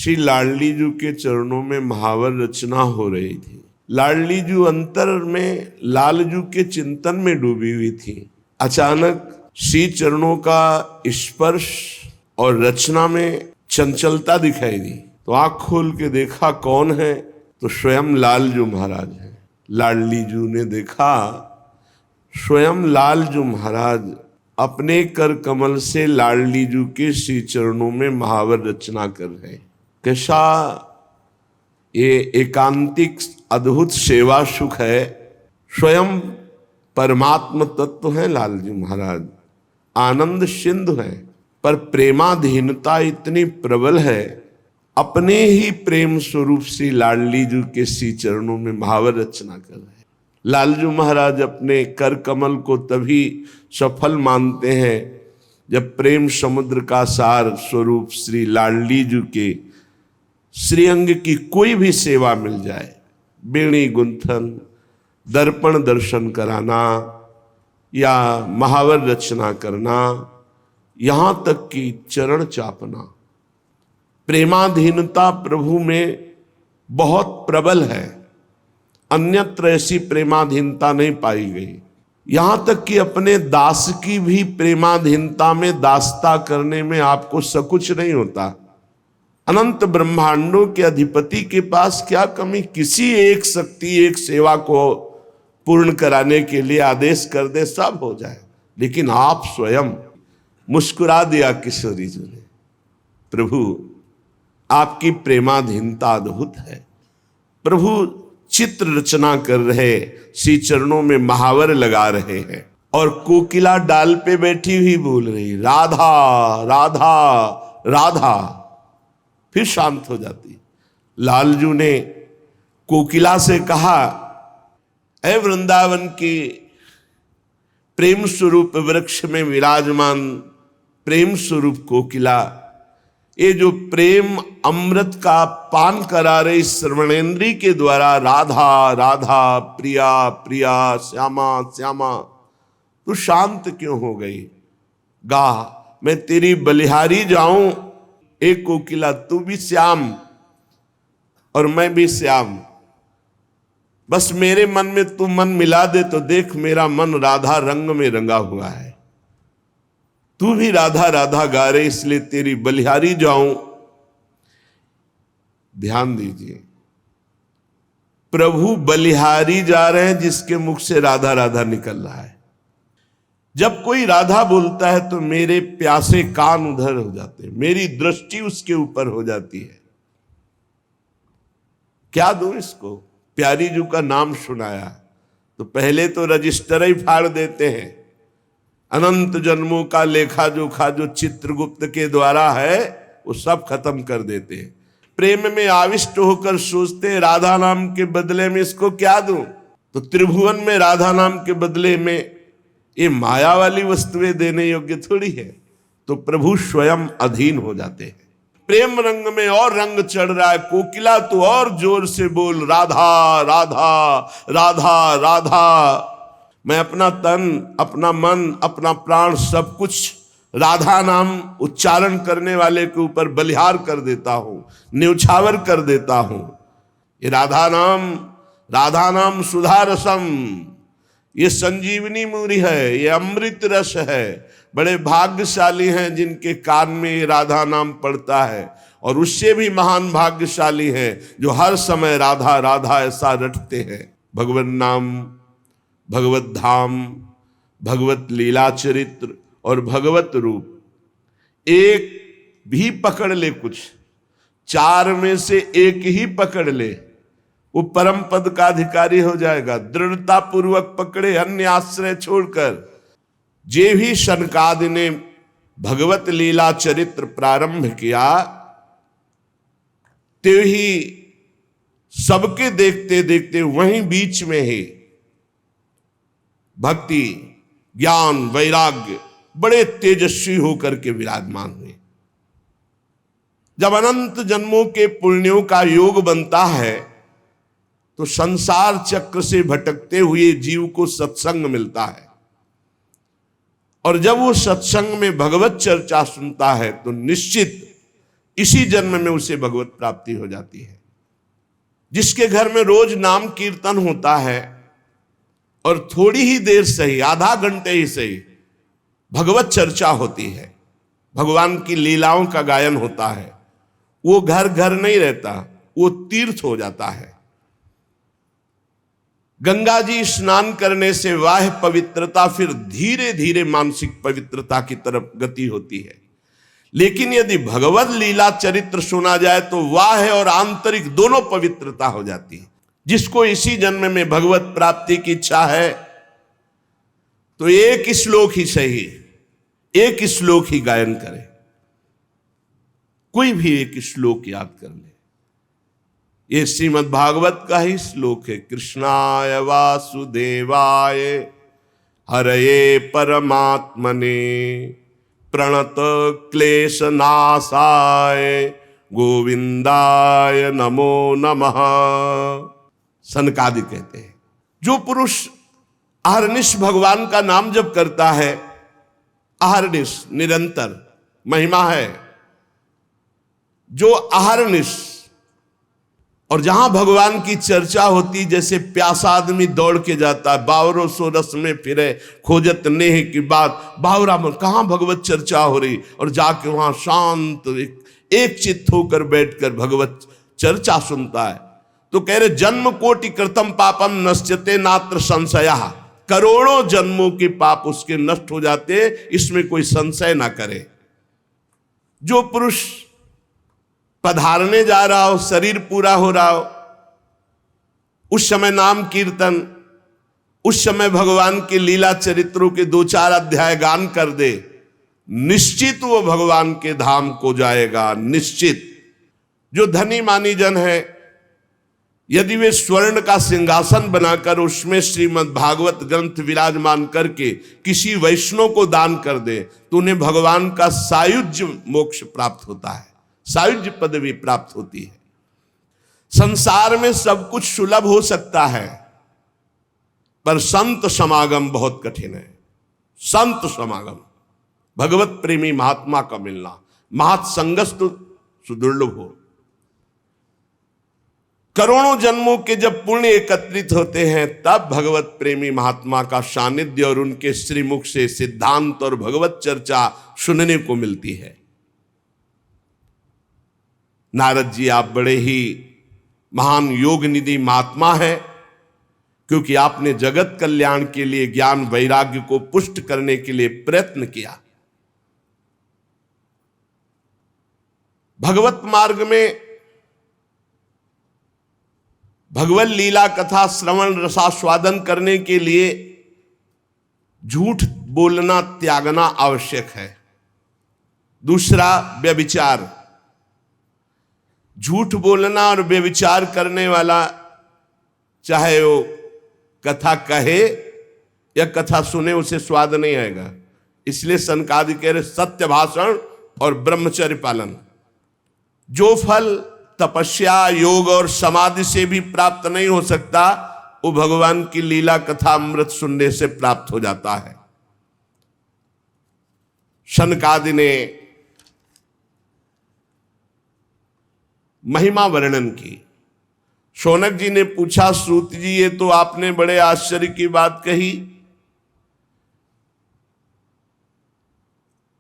श्री लाडली जी के चरणों में महावर रचना हो रही थी। लाडली जी अंतर में लालजू के चिंतन में डूबी हुई थी। अचानक श्री चरणों का स्पर्श और रचना में चंचलता दिखाई दी, तो आंख खोल के देखा कौन है, तो स्वयं लालजू महाराज है। लाडली जी ने देखा स्वयं लालजू महाराज अपने कर कमल से लाडली जी के श्री चरणों में महावर रचना कर रहे। कैसा ये एकांतिक अद्भुत सेवा सुख है। स्वयं परमात्म तत्व है लालजी महाराज, आनंद सिंधु है, पर प्रेमाधीनता इतनी प्रबल है, अपने ही प्रेम स्वरूप से लाडली जी के श्री चरणों में महावर रचना कर रहे। लालजू महाराज अपने कर कमल को तभी सफल मानते हैं जब प्रेम समुद्र का सार स्वरूप श्री लाडली जी के श्रीअंग की कोई भी सेवा मिल जाए, बेणी गुंथन, दर्पण दर्शन कराना या महावर रचना करना, यहाँ तक कि चरण चापना। प्रेमाधीनता प्रभु में बहुत प्रबल है, अन्यत्र ऐसी प्रेमाधीनता नहीं पाई गई। यहाँ तक कि अपने दास की भी प्रेमाधीनता में दासता करने में आपको सकुच नहीं होता। अनंत ब्रह्मांडों के अधिपति के पास क्या कमी, किसी एक शक्ति एक सेवा को पूर्ण कराने के लिए आदेश कर दे सब हो जाए, लेकिन आप स्वयं। मुस्कुरा दिया किशोरी जी ने। प्रभु आपकी प्रेमाधीनता अद्भुत है। प्रभु चित्र रचना कर रहे, श्री चरणों में महावर लगा रहे हैं, और कोकिला डाल पे बैठी हुई बोल रही राधा राधा राधा, फिर शांत हो जाती। लालजू ने कोकिला से कहा, ऐ वृंदावन के प्रेम स्वरूप वृक्ष में विराजमान प्रेम स्वरूप कोकिला, ये जो प्रेम अमृत का पान करा रही श्रवणेन्द्री के द्वारा राधा राधा प्रिया प्रिया श्यामा श्यामा, तू शांत क्यों हो गई? गा, मैं तेरी बलिहारी जाऊं। एक कोकिला, तू भी श्याम और मैं भी श्याम, बस मेरे मन में तू मन मिला दे तो देख मेरा मन राधा रंग में रंगा हुआ है। तू भी राधा राधा गा रहे, इसलिए तेरी बलिहारी जाऊं। ध्यान दीजिए, प्रभु बलिहारी जा रहे हैं जिसके मुख से राधा राधा निकल रहा है। जब कोई राधा बोलता है तो मेरे प्यासे कान उधर हो जाते हैं, मेरी दृष्टि उसके ऊपर हो जाती है। क्या दूं इसको? प्यारी जी का नाम सुनाया तो पहले तो रजिस्टर ही फाड़ देते हैं। अनंत जन्मों का लेखा जोखा जो चित्रगुप्त के द्वारा है वो सब खत्म कर देते हैं। प्रेम में आविष्ट होकर सोचते हैं राधा नाम के बदले में इसको क्या दूं, तो त्रिभुवन में राधा नाम के बदले में ये माया वाली वस्तुएं देने योग्य थोड़ी है। तो प्रभु स्वयं अधीन हो जाते हैं। प्रेम रंग में और रंग चढ़ रहा है। कोकिला तो और जोर से बोल राधा राधा राधा राधा। मैं अपना तन, अपना मन, अपना प्राण सब कुछ राधा नाम उच्चारण करने वाले के ऊपर बलिहार कर देता हूं, न्यौछावर कर देता हूं। ये राधा नाम सुधा रसम, ये संजीवनी मूरी है, ये अमृत रस है। बड़े भाग्यशाली हैं जिनके कान में ये राधा नाम पड़ता है, और उससे भी महान भाग्यशाली हैं जो हर समय राधा राधा ऐसा रटते हैं। भगवत नाम, भगवत धाम, भगवत लीला चरित्र और भगवत रूप एक भी पकड़ ले, कुछ चार में से एक ही पकड़ ले, वो परम पद का अधिकारी हो जाएगा। दृढ़ता पूर्वक पकड़े, अन्य आश्रय छोड़कर। जे भी शनकादि ने भगवत लीला चरित्र प्रारंभ किया, ते ही सबके देखते देखते वहीं बीच में ही भक्ति, ज्ञान, वैराग्य बड़े तेजस्वी होकर के विराजमान हुए। जब अनंत जन्मों के पुण्यों का योग बनता है तो संसार चक्र से भटकते हुए जीव को सत्संग मिलता है, और जब वो सत्संग में भगवत चर्चा सुनता है तो निश्चित इसी जन्म में उसे भगवत प्राप्ति हो जाती है। जिसके घर में रोज नाम कीर्तन होता है और थोड़ी ही देर सही, आधा घंटे ही सही, भगवत चर्चा होती है, भगवान की लीलाओं का गायन होता है, वो घर घर नहीं रहता, वो तीर्थ हो जाता है। गंगा जी स्नान करने से वाह्य पवित्रता फिर धीरे धीरे मानसिक पवित्रता की तरफ गति होती है। लेकिन यदि भगवत लीला चरित्र सुना जाए तो वाह्य और आंतरिक दोनों पवित्रता हो जाती है। जिसको इसी जन्म में भगवत प्राप्ति की इच्छा है तो एक श्लोक ही सही, एक श्लोक ही गायन करे, कोई भी एक श्लोक याद कर ले। ये श्रीमद् भागवत का ही श्लोक है। कृष्णाय वासुदेवाय हरये परमात्मने प्रणत क्लेशनाशाय गोविंदाय नमो नमः। सनकादि कहते हैं जो पुरुष अहर्निश भगवान का नाम जप करता है, अहर्निश निरंतर महिमा है, जो अहर्निश, और जहां भगवान की चर्चा होती, जैसे प्यासा आदमी दौड़ के जाता है, बावरों सो रस में फिरे खोजत नेह की बात, बावरा में कहां भगवत चर्चा हो रही, और जाके वहां शांत एक चित्त होकर बैठकर भगवत चर्चा सुनता है, तो कह रहे जन्म कोटि कृतम पापम नश्यते नात्र संशया। करोड़ों जन्मों के पाप उसके नष्ट हो जाते, इसमें कोई संशय ना करे। जो पुरुष पधारने जा रहा हो, शरीर पूरा हो रहा हो, उस समय नाम कीर्तन, उस समय भगवान के लीला चरित्रों के 2-4 अध्याय गान कर दे, निश्चित वो भगवान के धाम को जाएगा, निश्चित। जो धनी मानी जन है, यदि वे स्वर्ण का सिंहासन बनाकर उसमें श्रीमद् भागवत ग्रंथ विराजमान करके किसी वैष्णव को दान कर दे तो उन्हें भगवान का सायुज्य मोक्ष प्राप्त होता है, सायुज्य पदवी प्राप्त होती है। संसार में सब कुछ सुलभ हो सकता है, पर संत समागम बहुत कठिन है। संत समागम, भगवत प्रेमी महात्मा का मिलना, महत्संगस्तु सुदुर्लभ हो। करोड़ों जन्मों के जब पुण्य एकत्रित होते हैं, तब भगवत प्रेमी महात्मा का सानिध्य और उनके श्रीमुख से सिद्धांत और भगवत चर्चा सुनने को मिलती है। नारद जी, आप बड़े ही महान योग निधि महात्मा है, क्योंकि आपने जगत कल्याण के लिए ज्ञान वैराग्य को पुष्ट करने के लिए प्रयत्न किया। भगवत मार्ग में भगवत लीला कथा श्रवण रसास्वादन करने के लिए झूठ बोलना त्यागना आवश्यक है। दूसरा, व्यभिचार। झूठ बोलना और व्यभिचार करने वाला, चाहे वो कथा कहे या कथा सुने, उसे स्वाद नहीं आएगा। इसलिए सनकादि कह रहे सत्य भाषण और ब्रह्मचर्य पालन। जो फल तपस्या, योग और समाधि से भी प्राप्त नहीं हो सकता, वो भगवान की लीला कथा अमृत सुनने से प्राप्त हो जाता है। सनकादि ने महिमा वर्णन की। शौनक जी ने पूछा, सूत जी ये तो आपने बड़े आश्चर्य की बात कही,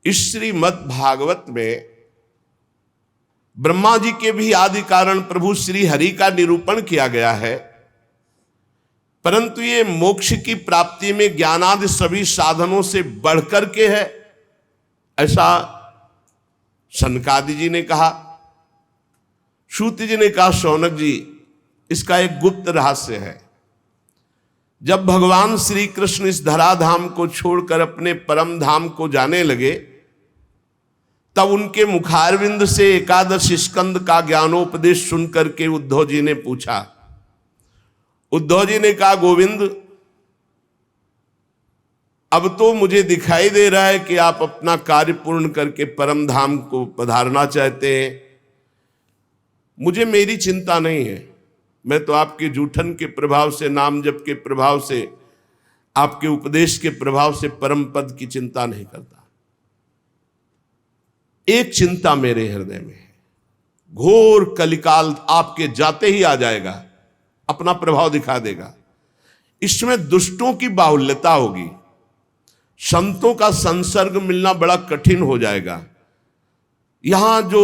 इस श्रीमद् भागवत में ब्रह्मा जी के भी आदि कारण प्रभु श्री हरि का निरूपण किया गया है, परंतु ये मोक्ष की प्राप्ति में ज्ञानादि सभी साधनों से बढ़कर के है, ऐसा सनकादि जी ने कहा। सूत जी ने कहा, शौनक जी इसका एक गुप्त रहस्य है। जब भगवान श्री कृष्ण इस धराधाम को छोड़कर अपने परम धाम को जाने लगे, तब उनके मुखारविंद से एकादश स्कंद का ज्ञानोपदेश सुनकर के उद्धव जी ने पूछा। उद्धव जी ने कहा, गोविंद अब तो मुझे दिखाई दे रहा है कि आप अपना कार्य पूर्ण करके परम धाम को पधारना चाहते हैं। मुझे मेरी चिंता नहीं है, मैं तो आपके जूठन के प्रभाव से, नाम जप के प्रभाव से, आपके उपदेश के प्रभाव से परम पद की चिंता नहीं करता। एक चिंता मेरे हृदय में है, घोर कलिकाल आपके जाते ही आ जाएगा, अपना प्रभाव दिखा देगा। इसमें दुष्टों की बाहुल्यता होगी, संतों का संसर्ग मिलना बड़ा कठिन हो जाएगा। यहां जो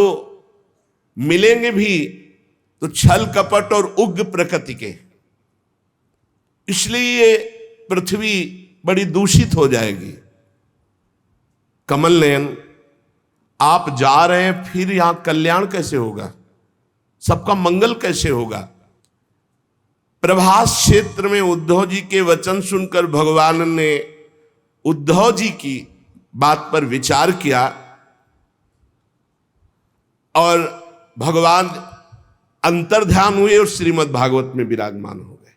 मिलेंगे भी तो छल कपट और उग्र प्रकृति के, इसलिए ये पृथ्वी बड़ी दूषित हो जाएगी। कमल नयन, आप जा रहे हैं, फिर यहां कल्याण कैसे होगा, सबका मंगल कैसे होगा? प्रभास क्षेत्र में उद्धव जी के वचन सुनकर भगवान ने उद्धव जी की बात पर विचार किया और भगवान अंतर्ध्यान हुए और श्रीमद् भागवत में विराजमान हो गए।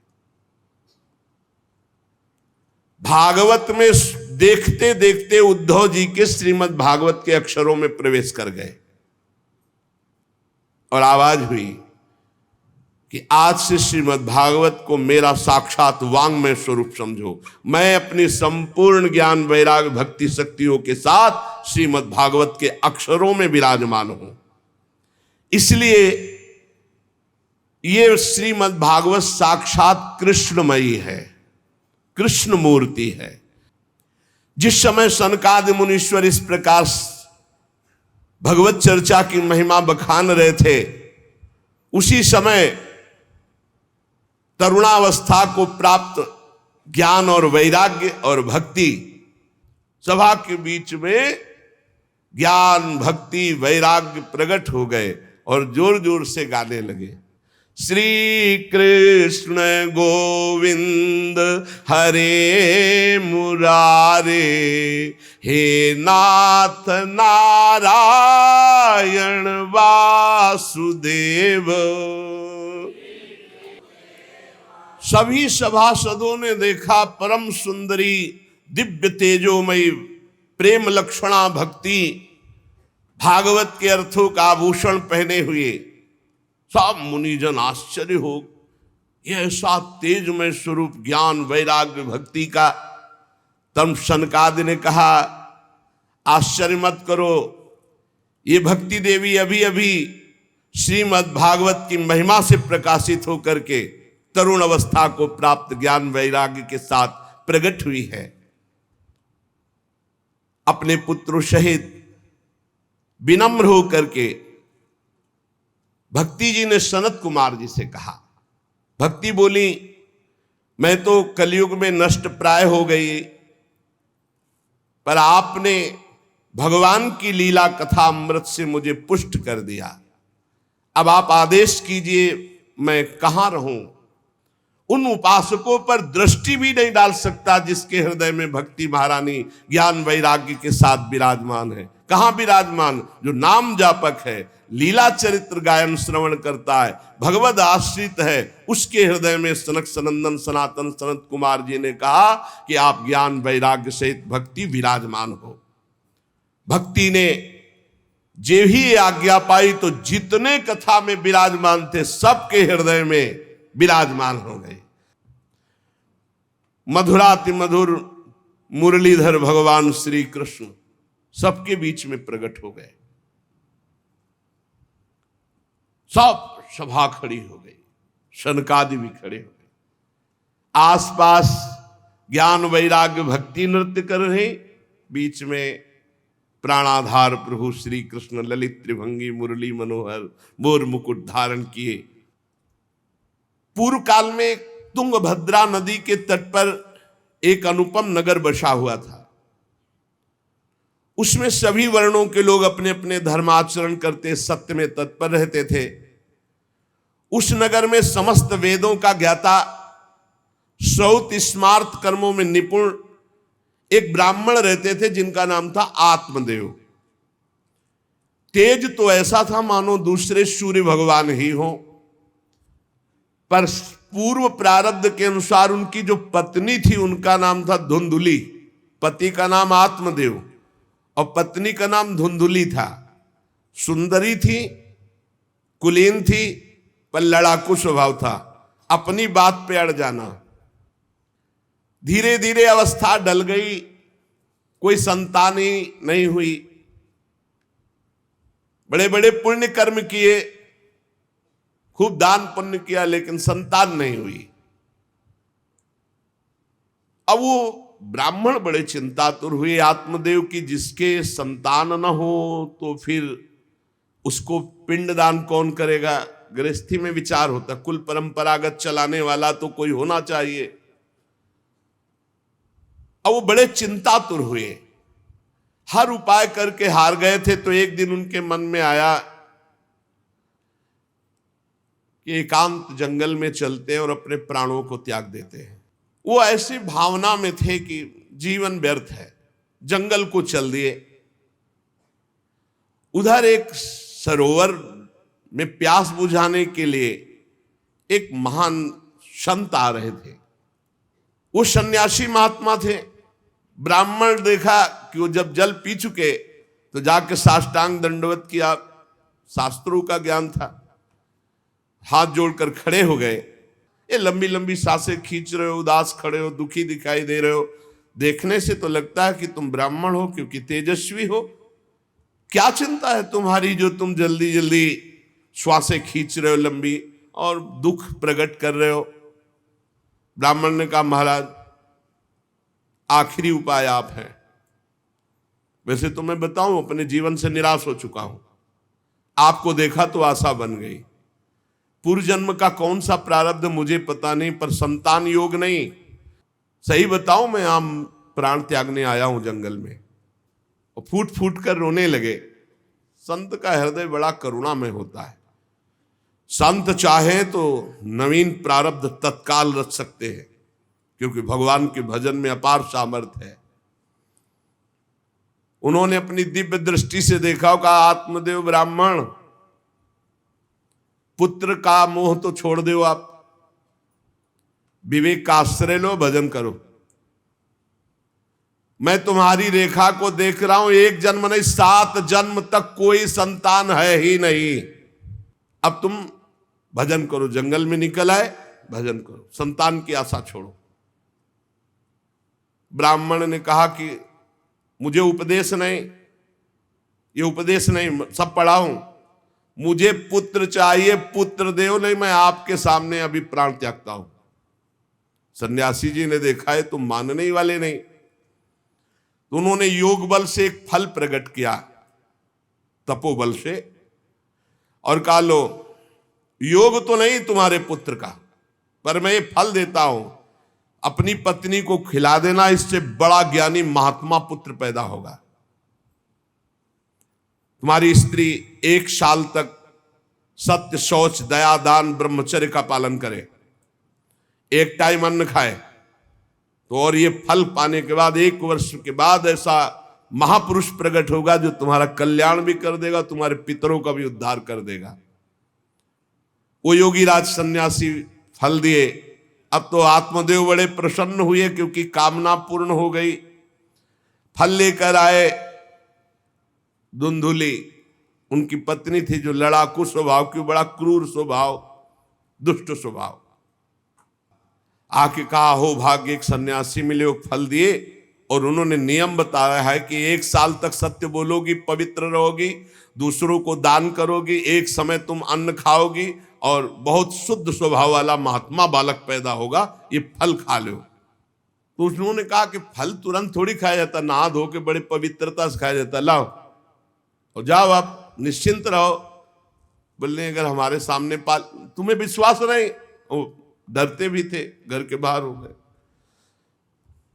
भागवत में देखते देखते उद्धव जी के श्रीमद् भागवत के अक्षरों में प्रवेश कर गए और आवाज हुई कि आज से श्रीमद् भागवत को मेरा साक्षात वांग्मय स्वरूप समझो। मैं अपनी संपूर्ण ज्ञान वैराग्य भक्ति शक्तियों के साथ श्रीमद् भागवत के अक्षरों में विराजमान हूं। इसलिए ये श्रीमद् भागवत साक्षात कृष्णमयी है, कृष्ण मूर्ति है। जिस समय सनकादि मुनीश्वर इस प्रकार भगवत चर्चा की महिमा बखान रहे थे, उसी समय तरुणावस्था को प्राप्त ज्ञान और वैराग्य और भक्ति सभा के बीच में ज्ञान भक्ति वैराग्य प्रकट हो गए और जोर जोर से गाने लगे, श्री कृष्ण गोविंद हरे मुरारे, हे नाथ नारायण वासुदेव। सभी सभासदों ने देखा परम सुंदरी दिव्य तेजोमयी प्रेम लक्षणा भक्ति भागवत के अर्थों का आभूषण पहने हुए। सब मुनिजन आश्चर्य हो, यह ऐसा तेजमय स्वरूप ज्ञान वैराग्य भक्ति का। तब सनकादि ने कहा, आश्चर्य मत करो, ये भक्ति देवी अभी अभी श्रीमद् भागवत की महिमा से प्रकाशित होकर के तरुण अवस्था को प्राप्त ज्ञान वैराग्य के साथ प्रकट हुई है। अपने पुत्रों सहित विनम्र होकर के भक्ति जी ने सनत कुमार जी से कहा। भक्ति बोली, मैं तो कलयुग में नष्ट प्राय हो गई, पर आपने भगवान की लीला कथा अमृत से मुझे पुष्ट कर दिया। अब आप आदेश कीजिए, मैं कहां रहूं? उन उपासकों पर दृष्टि भी नहीं डाल सकता जिसके हृदय में भक्ति महारानी ज्ञान वैराग्य के साथ विराजमान है। कहां विराजमान? जो नाम जापक है, लीला चरित्र गायन श्रवण करता है, भगवद आश्रित है, उसके हृदय में सनक सनंदन सनातन सनत कुमार जी ने कहा कि आप ज्ञान वैराग्य सहित भक्ति विराजमान हो। भक्ति ने जे ही आज्ञा पाई तो जितने कथा में विराजमान थे सबके हृदय में विराजमान हो गए। मधुराति मधुर मुरलीधर भगवान श्री कृष्ण सबके बीच में प्रकट हो गए। सब सभा खड़ी हो गई, शनकादि भी खड़े हो गए। आसपास ज्ञान वैराग्य भक्ति नृत्य कर रहे, बीच में प्राणाधार प्रभु श्री कृष्ण ललित त्रिभंगी मुरली मनोहर मोर मुकुट धारण किए। पूर्व काल में तुंगभद्रा नदी के तट पर एक अनुपम नगर बसा हुआ था। उसमें सभी वर्णों के लोग अपने अपने धर्माचरण करते सत्य में तत्पर रहते थे। उस नगर में समस्त वेदों का ज्ञाता, श्रौत स्मार्त कर्मों में निपुण एक ब्राह्मण रहते थे जिनका नाम था आत्मदेव। तेज तो ऐसा था मानो दूसरे सूर्य भगवान ही हो, पर पूर्व प्रारब्ध के अनुसार उनकी जो पत्नी थी उनका नाम था धुंधुली। पति का नाम आत्मदेव और पत्नी का नाम धुंधुली था। सुंदरी थी, कुलीन थी, पर लड़ाकू स्वभाव था, अपनी बात पे अड़ जाना। धीरे धीरे अवस्था डल गई, कोई संतान ही नहीं हुई। बड़े बड़े पुण्य कर्म किए, खूब दान पुण्य किया, लेकिन संतान नहीं हुई। अब वो ब्राह्मण बड़े चिंतातुर हुए आत्मदेव की, जिसके संतान न हो तो फिर उसको पिंडदान कौन करेगा। गृहस्थी में विचार होता, कुल परंपरागत चलाने वाला तो कोई होना चाहिए। अब वो बड़े चिंतातुर हुए, हर उपाय करके हार गए थे। तो एक दिन उनके मन में आया कि एकांत जंगल में चलते हैं और अपने प्राणों को त्याग देते हैं। वो ऐसी भावना में थे कि जीवन व्यर्थ है, जंगल को चल दिए। उधर एक सरोवर में प्यास बुझाने के लिए एक महान संत आ रहे थे। वो सन्यासी महात्मा थे। ब्राह्मण देखा कि वो जब जल पी चुके तो जाके साष्टांग दंडवत किया, शास्त्रों का ज्ञान था, हाथ जोड़कर खड़े हो गए। ये लंबी लंबी सांसें खींच रहे हो, उदास खड़े हो, दुखी दिखाई दे रहे हो। देखने से तो लगता है कि तुम ब्राह्मण हो, क्योंकि तेजस्वी हो। क्या चिंता है तुम्हारी जो तुम जल्दी जल्दी श्वासें खींच रहे हो लंबी और दुख प्रकट कर रहे हो। ब्राह्मण ने कहा, महाराज आखिरी उपाय आप हैं। वैसे तो मैं बताऊं, अपने जीवन से निराश हो चुका हूं। आपको देखा तो आशा बन गई। पूर्व जन्म का कौन सा प्रारब्ध मुझे पता नहीं, पर संतान योग नहीं। सही बताऊं, मैं आम प्राण त्यागने आया हूं जंगल में। और फूट फूट कर रोने लगे। संत का हृदय बड़ा करुणामय होता है। संत चाहे तो नवीन प्रारब्ध तत्काल रच सकते हैं, क्योंकि भगवान के भजन में अपार सामर्थ्य है। उन्होंने अपनी दिव्य दृष्टि से देखा, कहा, आत्मदेव ब्राह्मण, पुत्र का मोह तो छोड़ दो, आप विवेक का आश्रय लो, भजन करो। मैं तुम्हारी रेखा को देख रहा हूं, एक जन्म नहीं 7 जन्म तक कोई संतान है ही नहीं। अब तुम भजन करो, जंगल में निकल आए, भजन करो, संतान की आशा छोड़ो। ब्राह्मण ने कहा कि मुझे उपदेश नहीं, ये उपदेश नहीं, सब पढ़ा हूं, मुझे पुत्र चाहिए, पुत्र देव, नहीं मैं आपके सामने अभी प्राण त्यागता हूं। सन्यासी जी ने देखा है तुम मानने ही वाले नहीं, तो उन्होंने योग बल से एक फल प्रकट किया, तपोबल से, और कहा, लो, योग तो नहीं तुम्हारे पुत्र का, पर मैं ये फल देता हूं, अपनी पत्नी को खिला देना, इससे बड़ा ज्ञानी महात्मा पुत्र पैदा होगा। तुम्हारी स्त्री 1 साल तक सत्य, शौच, दया, दान, ब्रह्मचर्य का पालन करे, एक टाइम अन्न खाए, तो और ये फल पाने के बाद 1 वर्ष के बाद ऐसा महापुरुष प्रकट होगा जो तुम्हारा कल्याण भी कर देगा, तुम्हारे पितरों का भी उद्धार कर देगा। वो योगी राज सन्यासी फल दिए। अब तो आत्मदेव बड़े प्रसन्न हुए, क्योंकि कामना पूर्ण हो गई। फल लेकर आए। धुंधुली उनकी पत्नी थी, जो लड़ाकू स्वभाव की, बड़ा क्रूर स्वभाव, दुष्ट स्वभाव। आके कहा, हो भाग्य, एक सन्यासी मिले, वो फल दिए, और उन्होंने नियम बताया है कि 1 साल तक सत्य बोलोगी, पवित्र रहोगी, दूसरों को दान करोगी, एक समय तुम अन्न खाओगी, और बहुत शुद्ध स्वभाव वाला महात्मा बालक पैदा होगा, ये फल खा लो। तो उन्होंने कहा कि फल तुरंत थोड़ी खाया जाता, नहा धो के बड़े पवित्रता से खाया जाता, लाओ और जाओ, आप निश्चिंत रहो। बोलने, अगर हमारे सामने तुम्हें विश्वास नहीं, डरते भी थे, घर के बाहर हो गए।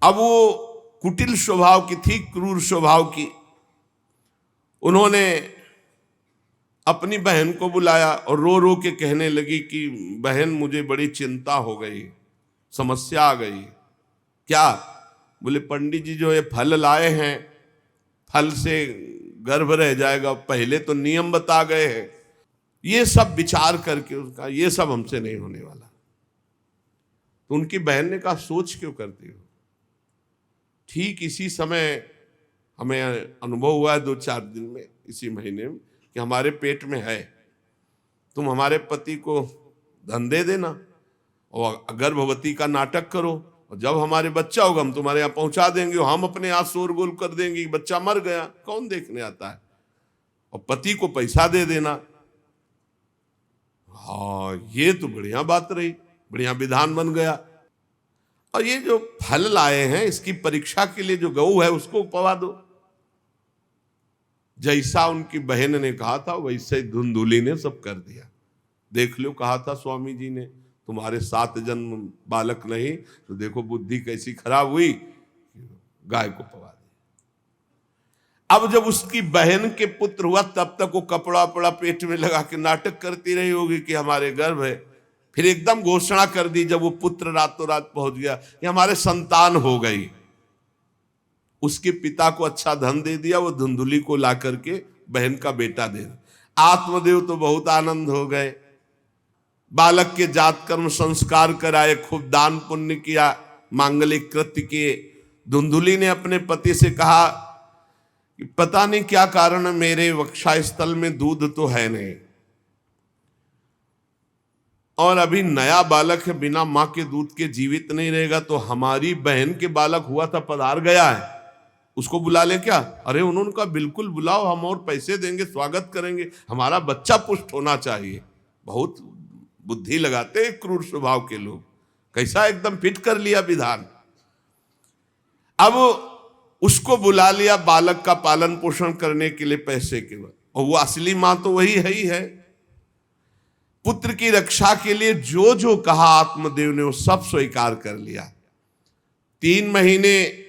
अब वो कुटिल स्वभाव की थी, क्रूर स्वभाव की। उन्होंने अपनी बहन को बुलाया और रो रो के कहने लगी कि बहन, मुझे बड़ी चिंता हो गई, समस्या आ गई। क्या? बोले, पंडित जी जो ये फल लाए हैं, फल से गर्भ रह जाएगा, पहले तो नियम बता गए हैं। ये सब विचार करके उसका, ये सब हमसे नहीं होने वाला। तो उनकी बहन ने कहा, सोच क्यों करती हो? ठीक इसी समय हमें अनुभव हुआ है 2-4 दिन में, इसी महीने में, कि हमारे पेट में है। तुम हमारे पति को धन दे देना और गर्भवती का नाटक करो, और जब हमारे बच्चा होगा हम तुम्हारे यहाँ पहुंचा देंगे, और हम अपने यहाँ शोरगुल कर देंगे कि बच्चा मर गया, कौन देखने आता है, और पति को पैसा दे देना। हाँ, ये तो बढ़िया बात रही, बढ़िया विधान बन गया। और ये जो फल लाए हैं इसकी परीक्षा के लिए जो गऊ है उसको पवा दो। जैसा उनकी बहन ने कहा था वैसे ही धुंधुली ने सब कर दिया। देख लो, कहा था स्वामी जी ने तुम्हारे 7 जन्म बालक नहीं, तो देखो बुद्धि कैसी खराब हुई, गाय को पवा दिया। अब जब उसकी बहन के पुत्र हुआ तब तक वो कपड़ा वपड़ा पेट में लगा के नाटक करती रही होगी कि हमारे गर्भ है। फिर एकदम घोषणा कर दी जब वो पुत्र रातों रात पहुंच गया कि हमारे संतान हो गई। उसके पिता को अच्छा धन दे दिया, वो धुंधुली को ला करके बहन का बेटा दे दिया। आत्मदेव तो बहुत आनंद हो गए, बालक के जात कर्म संस्कार कराए, खूब दान पुण्य किया, मांगलिक कृत्य किए। धुंधुली ने अपने पति से कहा कि पता नहीं क्या कारण है, मेरे वक्षस्थल में दूध तो है नहीं, और अभी नया बालक है, बिना मां के दूध के जीवित नहीं रहेगा, तो हमारी बहन के बालक हुआ था पधार गया है, उसको बुला ले क्या? अरे उन्होंने कहा बिल्कुल बुलाओ, हम और पैसे देंगे, स्वागत करेंगे, हमारा बच्चा पुष्ट होना चाहिए। बहुत बुद्धि लगाते हैं क्रूर स्वभाव के लोग, कैसा एकदम फिट कर लिया विधान। अब उसको बुला लिया बालक का पालन पोषण करने के लिए पैसे के बाद, और वो असली मां तो वही है ही है। पुत्र की रक्षा के लिए जो जो कहा आत्मदेव ने वो सब स्वीकार कर लिया। 3 महीने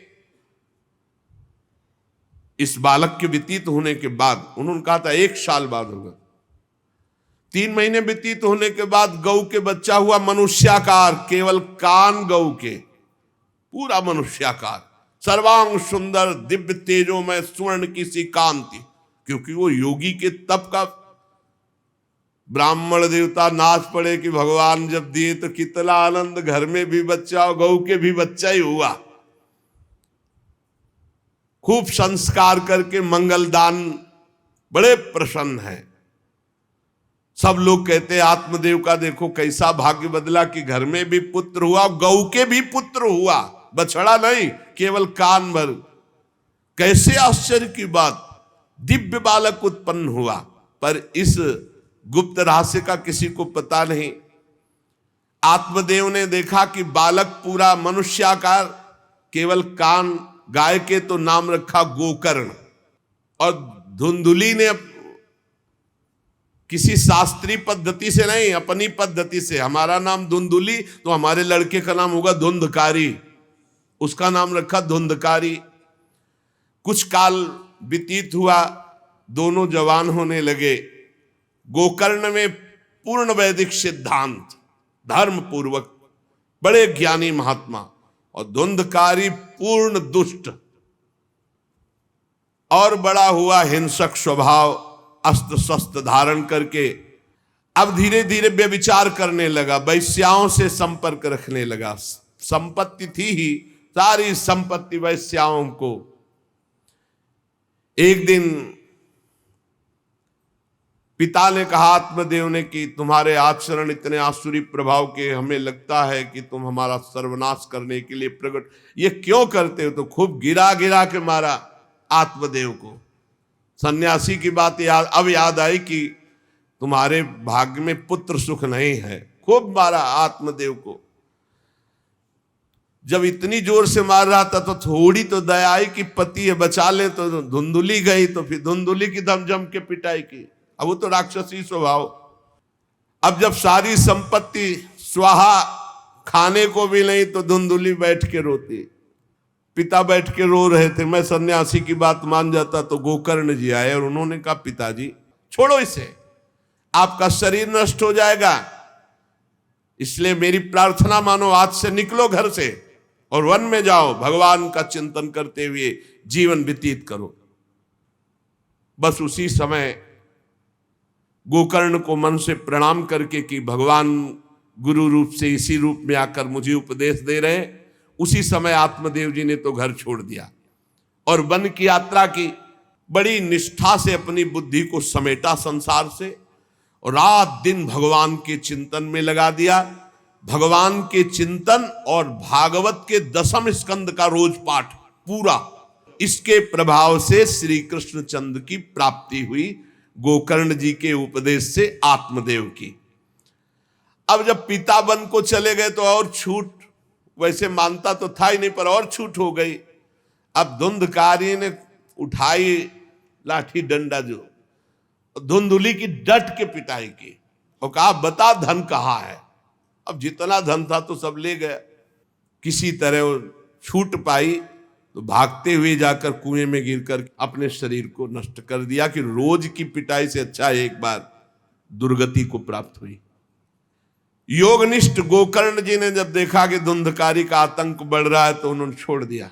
इस बालक के व्यतीत होने के बाद, उन्होंने कहा था 1 साल बाद होगा, 3 महीने व्यतीत होने के बाद गौ के बच्चा हुआ मनुष्याकार, केवल कान गौ के, पूरा मनुष्याकार, सर्वांग सुंदर, दिव्य तेजों में स्वर्ण की सी कांति, क्योंकि वो योगी के तप का। ब्राह्मण देवता नाच पड़े कि भगवान जब दिए तो कितना आनंद, घर में भी बच्चा और गौ के भी बच्चा ही हुआ। खूब संस्कार करके मंगल दान, बड़े प्रसन्न हैं। सब लोग कहते हैं आत्मदेव का देखो कैसा भाग्य बदला कि घर में भी पुत्र हुआ, गौ के भी पुत्र हुआ, बछड़ा नहीं, केवल कान भर। कैसे आश्चर्य की बात, दिव्य बालक उत्पन्न हुआ। पर इस गुप्त रहस्य का किसी को पता नहीं। आत्मदेव ने देखा कि बालक पूरा मनुष्याकार, केवल कान, गाय के तो नाम रखा गोकर्ण। और धुंधुली ने किसी शास्त्रीय पद्धति से नहीं, अपनी पद्धति से, हमारा नाम धुंधुली तो हमारे लड़के का नाम होगा धुंधकारी, उसका नाम रखा धुंधकारी। कुछ काल व्यतीत हुआ, दोनों जवान होने लगे। गोकर्ण में पूर्ण वैदिक सिद्धांत, धर्म पूर्वक, बड़े ज्ञानी महात्मा, और धुंधकारी पूर्ण दुष्ट और बड़ा हुआ हिंसक स्वभाव, अस्त्र शस्त्र धारण करके अब धीरे धीरे व्यभिचार करने लगा, वैश्याओं से संपर्क रखने लगा। संपत्ति थी ही, सारी संपत्ति वैश्याओं को। एक दिन पिता ने कहा आत्मदेव ने कि तुम्हारे आचरण इतने आसुरी प्रभाव के, हमें लगता है कि तुम हमारा सर्वनाश करने के लिए प्रकट, ये क्यों करते हो? तो खूब गिरा गिरा के मारा आत्मदेव को। सन्यासी की बात अब याद आई कि तुम्हारे भाग्य में पुत्र सुख नहीं है, खूब मारा आत्मदेव को। जब इतनी जोर से मार रहा था तो थोड़ी तो दया आई कि पति है, बचा ले, तो धुंधुली गई, तो फिर धुंधुली की दम जम के पिटाई की। अब वो तो राक्षसी स्वभाव। अब जब सारी संपत्ति स्वाहा, खाने को भी नहीं, तो धुंधुली बैठ के रोती। पिता बैठ के रो रहे थे। मैं सन्यासी की बात मान जाता तो गोकर्ण जी आए और उन्होंने कहा पिताजी छोड़ो इसे, आपका शरीर नष्ट हो जाएगा, इसलिए मेरी प्रार्थना मानो, आज से निकलो घर से और वन में जाओ, भगवान का चिंतन करते हुए जीवन व्यतीत करो। बस उसी समय गोकर्ण को मन से प्रणाम करके कि भगवान गुरु रूप से इसी रूप में आकर मुझे उपदेश दे रहे हैं, उसी समय आत्मदेव जी ने तो घर छोड़ दिया और वन की यात्रा की। बड़ी निष्ठा से अपनी बुद्धि को समेटा संसार से, और रात दिन भगवान के चिंतन में लगा दिया। भगवान के चिंतन और भागवत के 10वें स्कंद का रोज पाठ पूरा, इसके प्रभाव से श्री कृष्णचंद्र की प्राप्ति हुई, गोकर्ण जी के उपदेश से आत्मदेव की। अब जब पिता बन को चले गए तो और छूट, वैसे मानता तो था ही नहीं पर और छूट हो गई। अब धुंधकारी ने उठाई लाठी डंडा, जो धुंधुली की डट के पिटाई की और कहा बता धन कहाँ है। अब जितना धन था तो सब ले गया। किसी तरह वो छूट पाई तो भागते हुए जाकर कुएं में गिरकर अपने शरीर को नष्ट कर दिया कि रोज की पिटाई से अच्छा एक बार दुर्गति को प्राप्त हुई। योगनिष्ठ गोकर्ण जी ने जब देखा कि धुंधकारी का आतंक बढ़ रहा है तो उन्होंने छोड़ दिया।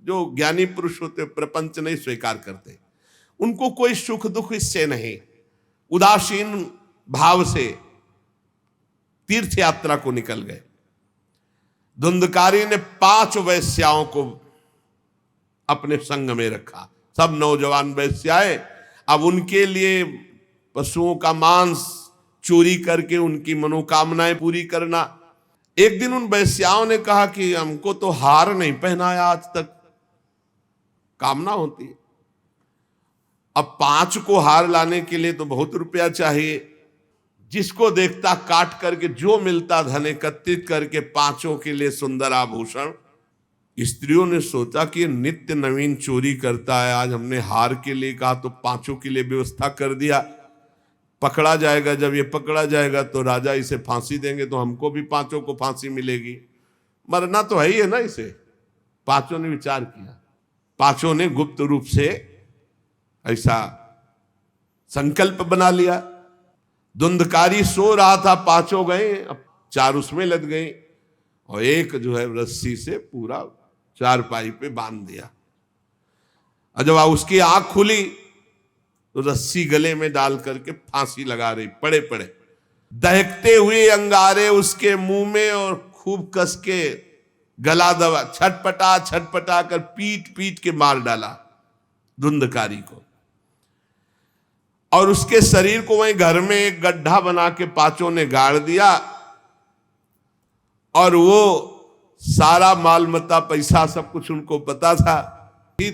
जो ज्ञानी पुरुष होते प्रपंच नहीं स्वीकार करते, उनको कोई सुख दुख इससे नहीं, उदासीन भाव से तीर्थ यात्रा को निकल गए। धुंधकारी ने 5 वैश्याओं को अपने संग में रखा, सब नौजवान वैश्याएं। अब उनके लिए पशुओं का मांस चोरी करके उनकी मनोकामनाएं पूरी करना। एक दिन उन वैश्याओं ने कहा कि हमको तो हार नहीं पहनाया आज तक, कामना होती है। अब 5 को हार लाने के लिए तो बहुत रुपया चाहिए। जिसको देखता काट करके जो मिलता धन एकत्रित करके 5 के लिए सुंदर आभूषण। स्त्रियों ने सोचा कि नित्य नवीन चोरी करता है, आज हमने हार के लिए कहा तो 5 के लिए व्यवस्था कर दिया। पकड़ा जाएगा, जब ये पकड़ा जाएगा तो राजा इसे फांसी देंगे, तो हमको भी 5 को फांसी मिलेगी, मरना तो है ही है ना इसे। 5 ने विचार किया। 5 ने गुप्त रूप से ऐसा संकल्प बना लिया। धुंधकारी सो रहा था, 5 गए, अब 4 उसमें लद गए और एक जो है रस्सी से पूरा चारपाई पे बांध दिया। और जब उसकी आंख खुली तो रस्सी गले में डाल करके फांसी लगा रही, पड़े पड़े दहकते हुए अंगारे उसके मुंह में और खूब कस के गला दबा, छटपटा छटपटा कर पीट पीट के मार डाला धुंधकारी को। और उसके शरीर को वहीं घर में एक गड्ढा बना के 5 ने गाड़ दिया। और वो सारा माल मता पैसा सब कुछ उनको पता था।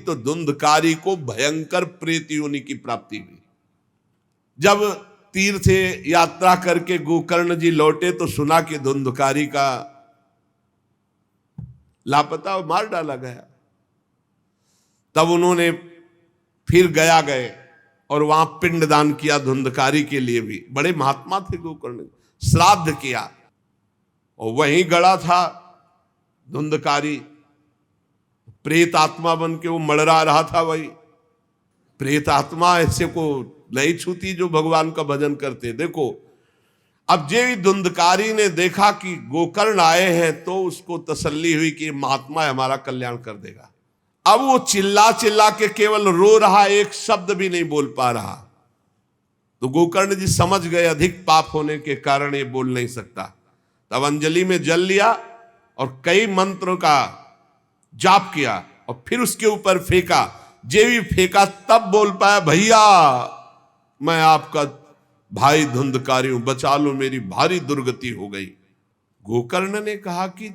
तो धुंधकारी को भयंकर प्रेत योनि की प्राप्ति हुई। जब तीर्थ यात्रा करके गोकर्ण जी लौटे तो सुना कि धुंधकारी का लापता और मार डाला गया। तब उन्होंने फिर गए और वहां पिंडदान किया धुंधकारी के लिए भी। बड़े महात्मा थे गोकर्ण, श्राद्ध किया और वहीं गड़ा था धुंधकारी। प्रेत आत्मा बन के वो मड़रा रहा था। वही प्रेत आत्मा ऐसे को नहीं छूती जो भगवान का भजन करते। देखो अब जे धुंधकारी ने देखा कि गोकर्ण आए हैं तो उसको तसल्ली हुई कि महात्मा हमारा कल्याण कर देगा। अब वो चिल्ला चिल्ला के केवल रो रहा, एक शब्द भी नहीं बोल पा रहा। तो गोकर्ण जी समझ गए अधिक पाप होने के कारण ये बोल नहीं सकता। तब अंजलि में जल लिया और कई मंत्रों का जाप किया और फिर उसके ऊपर फेंका। जे भी फेंका तब बोल पाया, भैया मैं आपका भाई धुंधकारी हूं, बचा लो, मेरी भारी दुर्गति हो गई। गोकर्ण ने कहा कि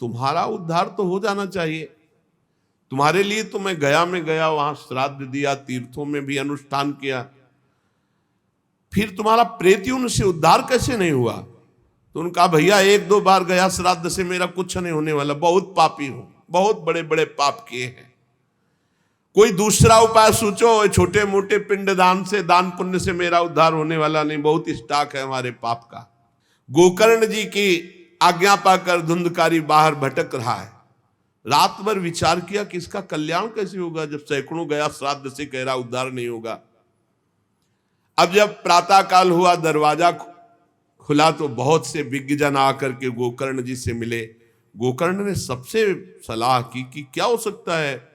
तुम्हारा उद्धार तो हो जाना चाहिए, तुम्हारे लिए तो मैं गया में गया, वहां श्राद्ध दिया, तीर्थों में भी अनुष्ठान किया, फिर तुम्हारा प्रेतियों से उद्धार कैसे नहीं हुआ? तो उन्होंने कहा भैया 1-2 बार गया श्राद्ध से मेरा कुछ नहीं होने वाला, बहुत पापी हूं, बहुत बड़े बड़े पाप किए हैं, कोई दूसरा उपाय सोचो, छोटे मोटे पिंडदान से दान पुण्य से मेरा उद्धार होने वाला नहीं, बहुत स्टॉक है हमारे पाप का। गोकर्ण जी की आज्ञा पाकर धुंधकारी बाहर भटक रहा है। रात भर विचार किया कि इसका कल्याण कैसे होगा, जब सैकड़ों गया श्राद्ध से कह रहा उद्धार नहीं होगा। अब जब प्रातः काल हुआ, दरवाजा खुला तो बहुत से विज्ञजन आकर के गोकर्ण जी से मिले। गोकर्ण ने सबसे सलाह की कि क्या हो सकता है,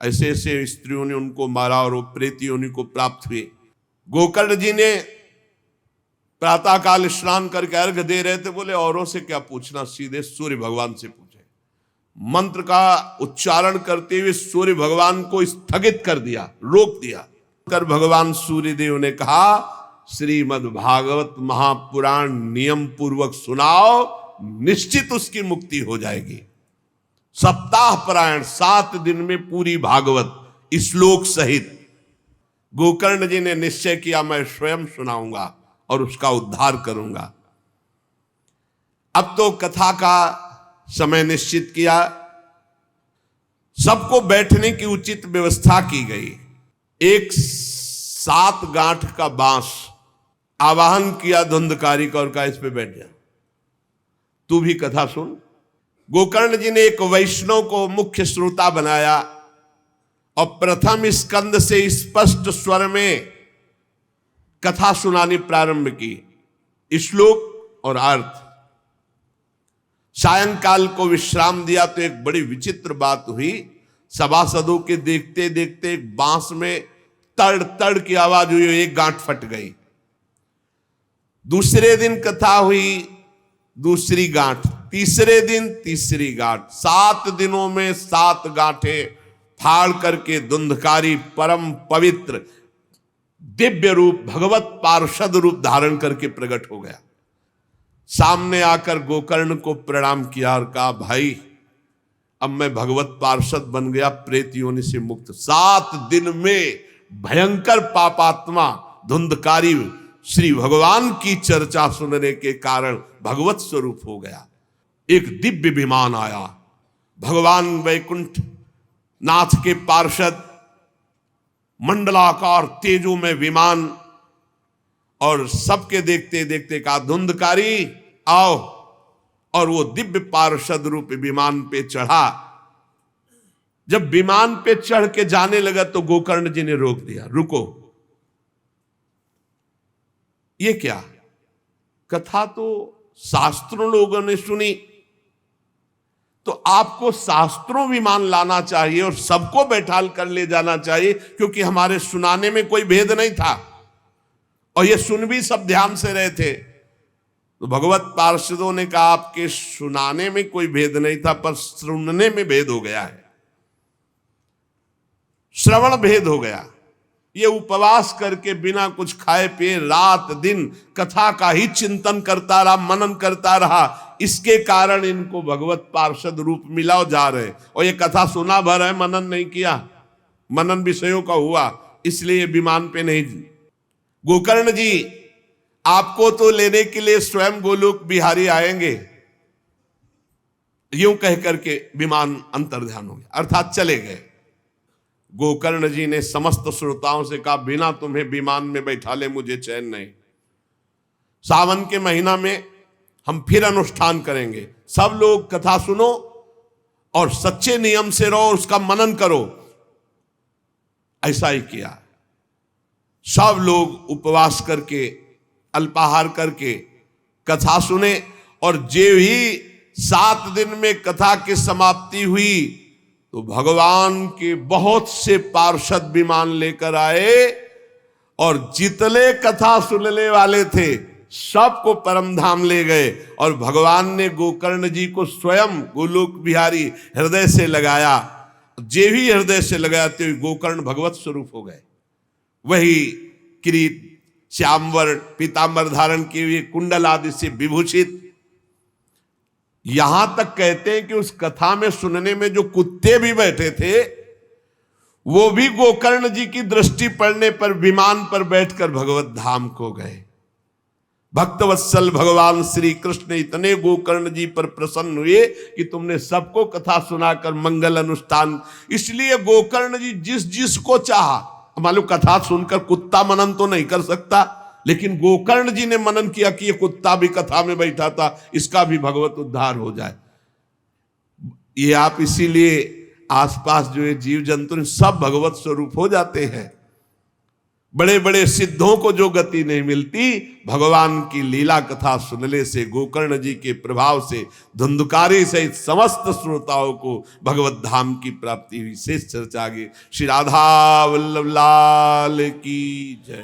ऐसे ऐसे स्त्रियों ने उनको मारा और वो प्रेत योनि को प्राप्त हुए। गोकर्ण जी ने प्रातः काल स्नान करके अर्घ दे रहे थे, बोले औरों से क्या पूछना, सीधे सूर्य भगवान से पूछे। मंत्र का उच्चारण करते हुए सूर्य भगवान को स्थगित कर दिया, रोक दिया। कर भगवान सूर्यदेव ने कहा श्रीमद् भागवत महापुराण नियम पूर्वक सुनाओ, निश्चित उसकी मुक्ति हो जाएगी। सप्ताह परायण 7 दिन में पूरी भागवत श्लोक सहित गोकर्ण जी ने निश्चय किया मैं स्वयं सुनाऊंगा और उसका उद्धार करूंगा। अब तो कथा का समय निश्चित किया, सबको बैठने की उचित व्यवस्था की गई। एक 7 गांठ का बांस आवाहन किया धुंधकारी का और कहा इस पे बैठ जा, तू भी कथा सुन। गोकर्ण जी ने एक वैष्णव को मुख्य श्रोता बनाया और प्रथम स्कंद से स्पष्ट स्वर में कथा सुनानी प्रारंभ की, श्लोक और अर्थ। सायंकाल को विश्राम दिया तो एक बड़ी विचित्र बात हुई। सभासदों के देखते देखते एक बांस में तड़ तड़ की आवाज हुई, एक गांठ फट गई। दूसरे दिन कथा हुई, दूसरी गांठ, तीसरे दिन तीसरी गांठ, 7 दिनों में 7 गांठें फाड़ करके धुंधकारी परम पवित्र दिव्य रूप भगवत पार्षद रूप धारण करके प्रकट हो गया। सामने आकर गोकर्ण को प्रणाम किया और कहा भाई अब मैं भगवत पार्षद बन गया, प्रेत योनि से मुक्त। 7 दिन में भयंकर पापात्मा धुंधकारी श्री भगवान की चर्चा सुनने के कारण भगवत स्वरूप हो गया। एक दिव्य विमान आया, भगवान वैकुंठ नाथ के पार्षद मंडलाकार तेजो में विमान, और सबके देखते देखते कहा धुंधकारी आओ, और वो दिव्य पार्षद रूप विमान पे चढ़ा। जब विमान पे चढ़ के जाने लगा तो गोकर्ण जी ने रोक दिया, रुको, ये क्या? कथा तो शास्त्रों लोगों ने सुनी, तो आपको शास्त्रों विमान लाना चाहिए और सबको बैठाल कर ले जाना चाहिए, क्योंकि हमारे सुनाने में कोई भेद नहीं था और ये सुन भी सब ध्यान से रहे थे। तो भगवत पार्षदों ने कहा आपके सुनाने में कोई भेद नहीं था, पर सुनने में भेद हो गया है, श्रवण भेद हो गया। ये उपवास करके बिना कुछ खाए पिए रात दिन कथा का ही चिंतन करता रहा, मनन करता रहा, इसके कारण इनको भगवत पार्षद रूप मिला और जा रहे। और ये कथा सुना भर है, मनन नहीं किया, मनन विषयों का हुआ, इसलिए विमान पे नहीं। गोकर्ण जी आपको तो लेने के लिए स्वयं गोलोक बिहारी आएंगे, यूं कह करके विमान अंतर्ध्यान हो गया, अर्थात चले गए। गोकर्ण जी ने समस्त श्रोताओं से कहा बिना तुम्हें विमान में बैठा ले मुझे चैन नहीं। सावन के महीना में हम फिर अनुष्ठान करेंगे, सब लोग कथा सुनो और सच्चे नियम से रहो, उसका मनन करो। ऐसा ही किया, सब लोग उपवास करके अल्पाहार करके कथा सुने, और जे ही 7 दिन में कथा की समाप्ति हुई तो भगवान के बहुत से पार्षद विमान लेकर आए और जितने कथा सुनने वाले थे सबको परम धाम ले गए। और भगवान ने गोकर्ण जी को स्वयं गोलोक बिहारी हृदय से लगाया, जे भी हृदय से लगाया तो गोकर्ण भगवत स्वरूप हो गए। वही किरीट श्यामवर पीतांबर धारण किए हुए कुंडल आदि से विभूषित, यहां तक कहते हैं कि उस कथा में सुनने में जो कुत्ते भी बैठे थे वो भी गोकर्ण जी की दृष्टि पड़ने पर विमान पर बैठकर भगवत धाम को गए। भक्तवत्सल भगवान श्री कृष्ण इतने गोकर्ण जी पर प्रसन्न हुए कि तुमने सबको कथा सुनाकर मंगल अनुष्ठान। इसलिए गोकर्ण जी जिस जिसको चाहा, मालूम कथा सुनकर कुत्ता मनन तो नहीं कर सकता, लेकिन गोकर्ण जी ने मनन किया कि ये कुत्ता भी कथा में बैठा था, इसका भी भगवत उद्धार हो जाए। ये आप इसीलिए आसपास जो ये जीव जंतु सब भगवत स्वरूप हो जाते हैं। बड़े बड़े सिद्धों को जो गति नहीं मिलती, भगवान की लीला कथा सुनने से, गोकर्ण जी के प्रभाव से धुंधकारी सहित समस्त श्रोताओं को भगवत धाम की प्राप्ति हुई। शेष चर्चा आगे। श्री राधा वल्लभ लाल की जय।